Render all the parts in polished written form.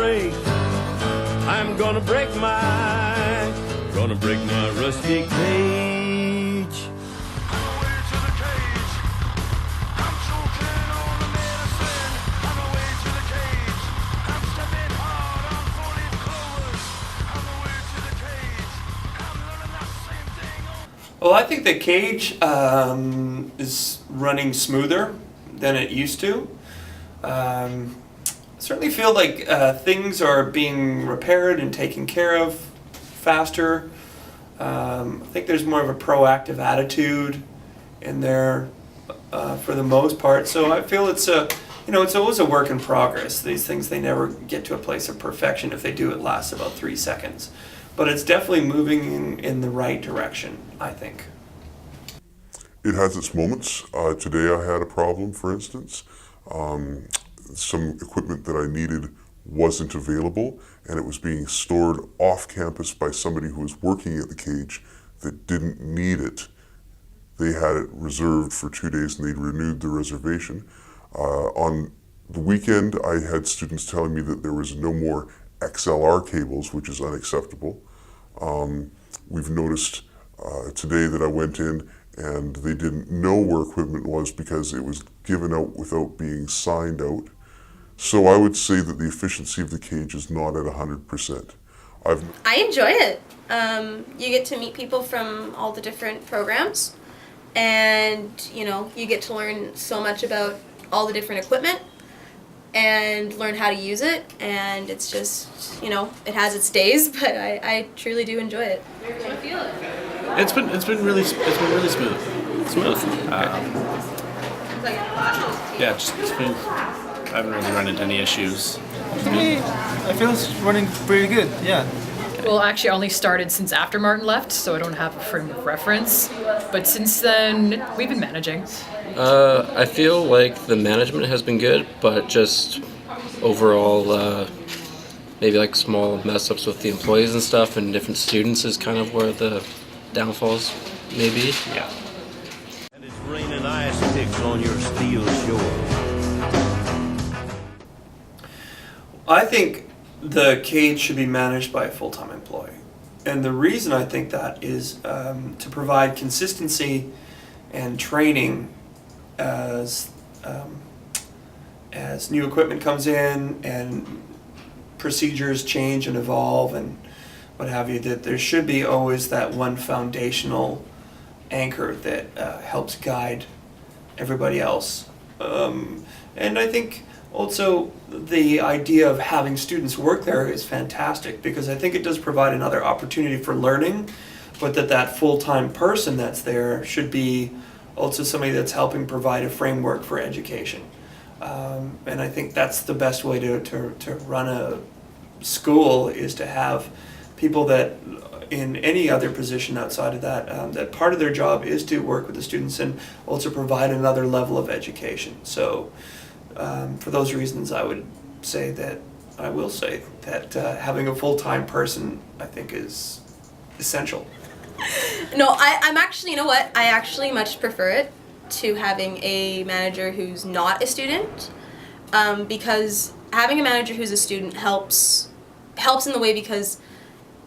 race. I'm gonna break my rusty cage. Well, I think the cage is running smoother than it used to. Certainly feel like things are being repaired and taken care of faster. I think there's more of a proactive attitude in there for the most part. So I feel it's always a work in progress. These things, they never get to a place of perfection. If they do, it lasts about 3 seconds. But it's definitely moving in the right direction, I think. It has its moments. Today I had a problem, for instance. Some equipment that I needed wasn't available, and it was being stored off campus by somebody who was working at the cage that didn't need it. They had it reserved for 2 days and they'd renewed the reservation. On the weekend, I had students telling me that there was no more XLR cables, which is unacceptable. We've noticed today that I went in and they didn't know where equipment was because it was given out without being signed out. So I would say that the efficiency of the cage is not at 100%. I enjoy it. You get to meet people from all the different programs, and you get to learn so much about all the different equipment and learn how to use it, and it's just, it has its days, but I truly do enjoy it. How do you feel it? It's been really smooth. Yeah, it's been. I haven't really run into any issues. To me, I feel it's running pretty good. Yeah. Well, actually, I only started since after Martin left, so I don't have a frame of reference. But since then, we've been managing. I feel like the management has been good, but just overall, maybe like small mess ups with the employees and stuff and different students is kind of where the downfalls may be. Yeah. And it's raining ice picks on your steel shore. I think the cage should be managed by a full-time employee. And the reason I think that is to provide consistency and training as new equipment comes in and procedures change and evolve and what have you, that there should be always that one foundational anchor that helps guide everybody else. And I think also the idea of having students work there is fantastic, because I think it does provide another opportunity for learning, but that full-time person that's there should be also somebody that's helping provide a framework for education. And I think that's the best way to run a school, is to have people that in any other position outside of that, that part of their job is to work with the students and also provide another level of education. So for those reasons, I will say that having a full-time person, I think, is essential. No, I'm actually, I actually much prefer it to having a manager who's not a student, because having a manager who's a student helps in the way because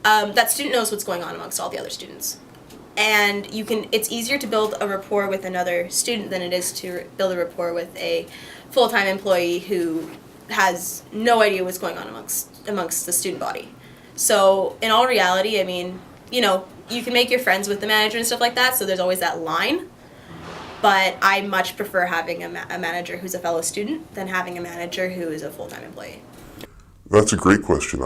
that student knows what's going on amongst all the other students. And it's easier to build a rapport with another student than it is to build a rapport with a full-time employee who has no idea what's going on amongst the student body. So in all reality, I mean, you can make your friends with the manager and stuff like that, so there's always that line. But I much prefer having a manager who's a fellow student than having a manager who is a full-time employee. That's a great question.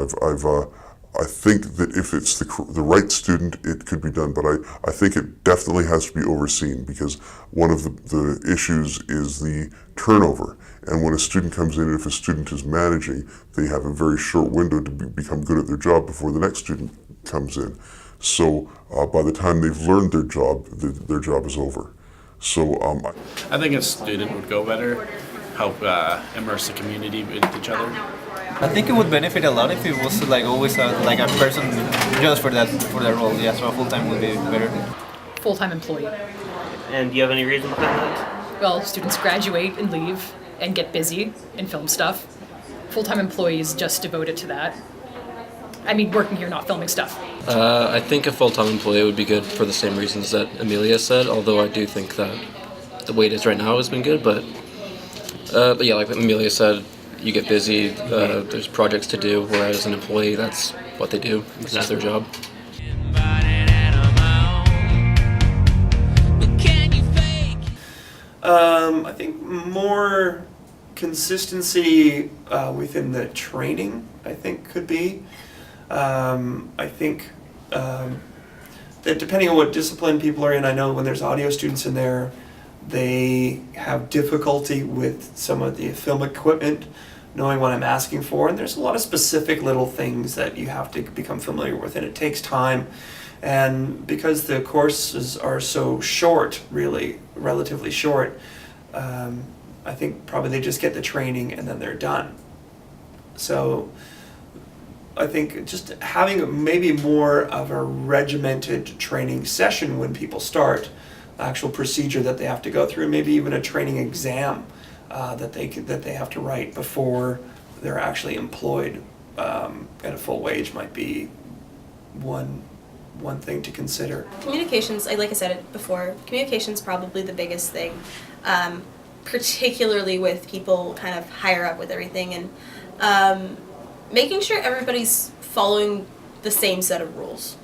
I think that if it's the right student, it could be done, but I think it definitely has to be overseen, because one of the issues is the turnover. And when a student comes in, if a student is managing, they have a very short window to become good at their job before the next student comes in. So by the time they've learned their job is over. So I think a student would go better, help immerse the community with each other. I think it would benefit a lot if it was always a person just for that role. Yeah, so a full-time would be better. Full-time employee. And do you have any reason behind that? Well, students graduate and leave and get busy and film stuff. full-time employees just devoted to that? I mean, working here, not filming stuff. I think a full-time employee would be good for the same reasons that Amelia said, although I do think that the way it is right now has been good, but yeah, like Amelia said, you get busy, there's projects to do, whereas an employee, that's what they do, this is their job. I think more consistency within the training, I think, could be. I think that depending on what discipline people are in, I know when there's audio students in there, they have difficulty with some of the film equipment, knowing what I'm asking for, and there's a lot of specific little things that you have to become familiar with, and it takes time. And because the courses are so short, really, relatively short, I think probably they just get the training and then they're done. So I think just having maybe more of a regimented training session when people start, actual procedure that they have to go through, maybe even a training exam that they have to write before they're actually employed at a full wage might be one thing to consider. Communications, like I said it before, communication's probably the biggest thing, particularly with people kind of higher up with everything, and making sure everybody's following the same set of rules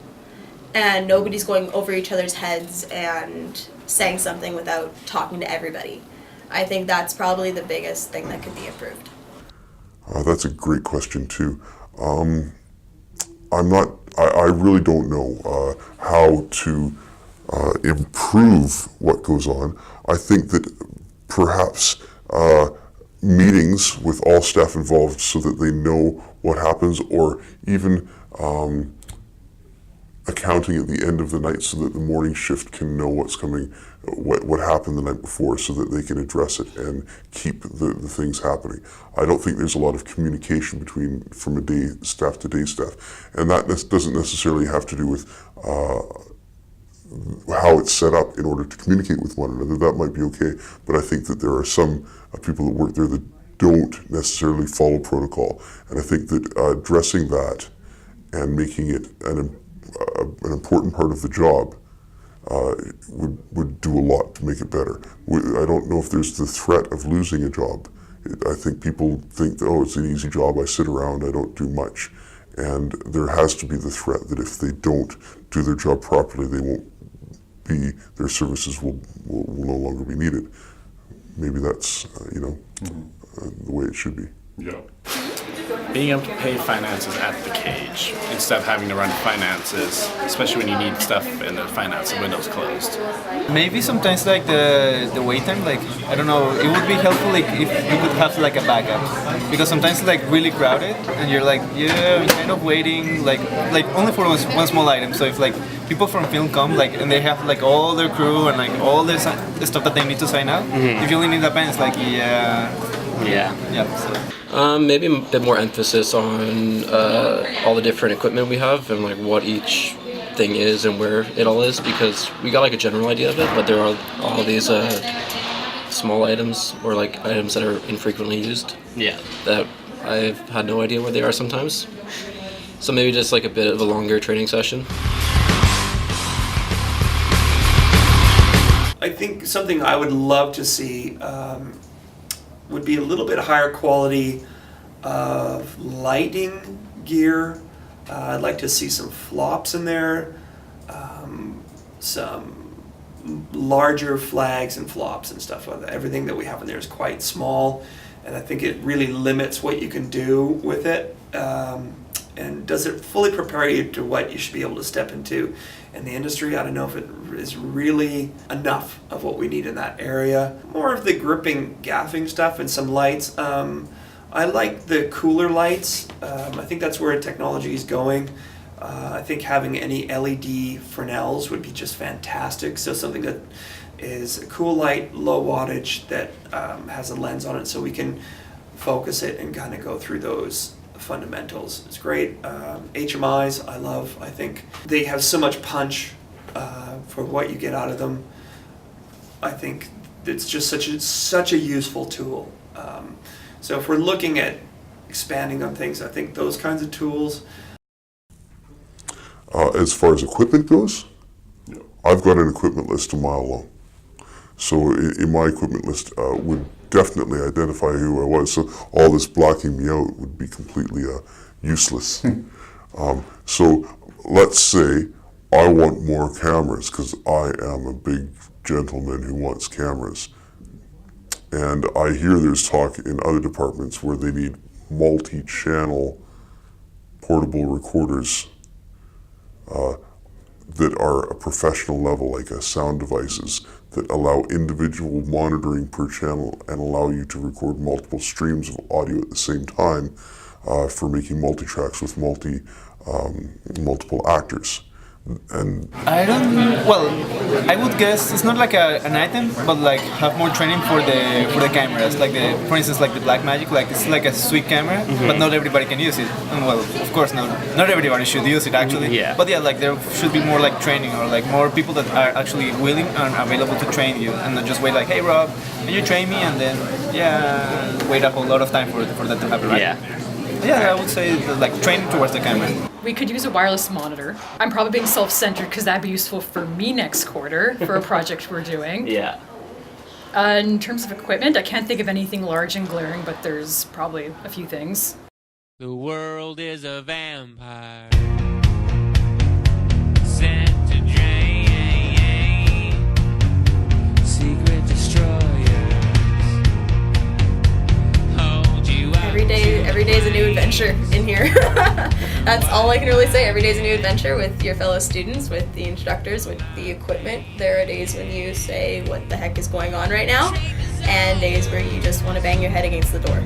and nobody's going over each other's heads and saying something without talking to everybody. I think that's probably the biggest thing that could be improved. That's a great question too. I really don't know how to improve what goes on. I think that perhaps meetings with all staff involved so that they know what happens, or even accounting at the end of the night so that the morning shift can know what's coming, what happened the night before, so that they can address it and keep the things happening. I don't think there's a lot of communication from a day staff to day staff, and that doesn't necessarily have to do with how it's set up in order to communicate with one another. That might be okay, but I think that there are some people that work there that don't necessarily follow protocol, and I think that addressing that and making it an important part of the job would do a lot to make it better. I don't know if there's the threat of losing a job. I think people think, oh, it's an easy job, I sit around, I don't do much. And there has to be the threat that if they don't do their job properly, their services will no longer be needed. Maybe that's, the way it should be. Yeah. Being able to pay finances at the cage instead of having to run finances, especially when you need stuff and the finance window's closed. Maybe sometimes like the wait time, like I don't know, it would be helpful like if you could have like a backup, because sometimes it's like really crowded and you're like, yeah, I'm kind of waiting like only for one small item. So if like people from film come like and they have like all their crew and like all the stuff that they need to sign out, if you only need a pen, it's like so. Maybe a bit more emphasis on all the different equipment we have and like what each thing is and where it all is, because we got like a general idea of it, but there are all these small items or like items that are infrequently used. Yeah. That I've had no idea where they are sometimes. So maybe just like a bit of a longer training session. I think something I would love to see would be a little bit higher quality of lighting gear. I'd like to see some flops in there, some larger flags and flops and stuff like that. Everything that we have in there is quite small, and I think it really limits what you can do with it, and does it fully prepare you to what you should be able to step into in the industry. I don't know if it is really enough of what we need in that area. More of the gripping, gaffing stuff and some lights. I like the cooler lights. I think that's where technology is going. I think having any LED Fresnels would be just fantastic. So something that is a cool light, low wattage, that has a lens on it so we can focus it and kind of go through those fundamentals. It's great. HMIs, I love. I think they have so much punch for what you get out of them. I think it's just such a useful tool. So if we're looking at expanding on things. I think those kinds of tools. As far as equipment goes, I've got an equipment list a mile long. So in my equipment list would definitely identify who I was. So all this blocking me out would be completely useless. So let's say I want more cameras because I am a big gentleman who wants cameras. And I hear there's talk in other departments where they need multi-channel portable recorders that are a professional level, like sound devices that allow individual monitoring per channel and allow you to record multiple streams of audio at the same time for making multi-tracks with multiple actors. And I don't. Well, I would guess it's not like an item, but like have more training for the cameras. Like for instance, like the Blackmagic, like it's like a sweet camera, but not everybody can use it. And well, of course, not everybody should use it actually. Yeah. But yeah, like there should be more like training or like more people that are actually willing and available to train you, and not just wait like, hey Rob, can you train me? And then wait a whole lot of time for that to happen. Right? Yeah, I would say like training towards the camera. We could use a wireless monitor. I'm probably being self-centered because that'd be useful for me next quarter for a project we're doing. Yeah. In terms of equipment, I can't think of anything large and glaring, but there's probably a few things. The world is a vampire sent to drain secret destroyers. Hold you up. Every day is a new adventure in here. That's all I can really say. Every day is a new adventure with your fellow students, with the instructors, with the equipment. There are days when you say, what the heck is going on right now? And days where you just want to bang your head against the door.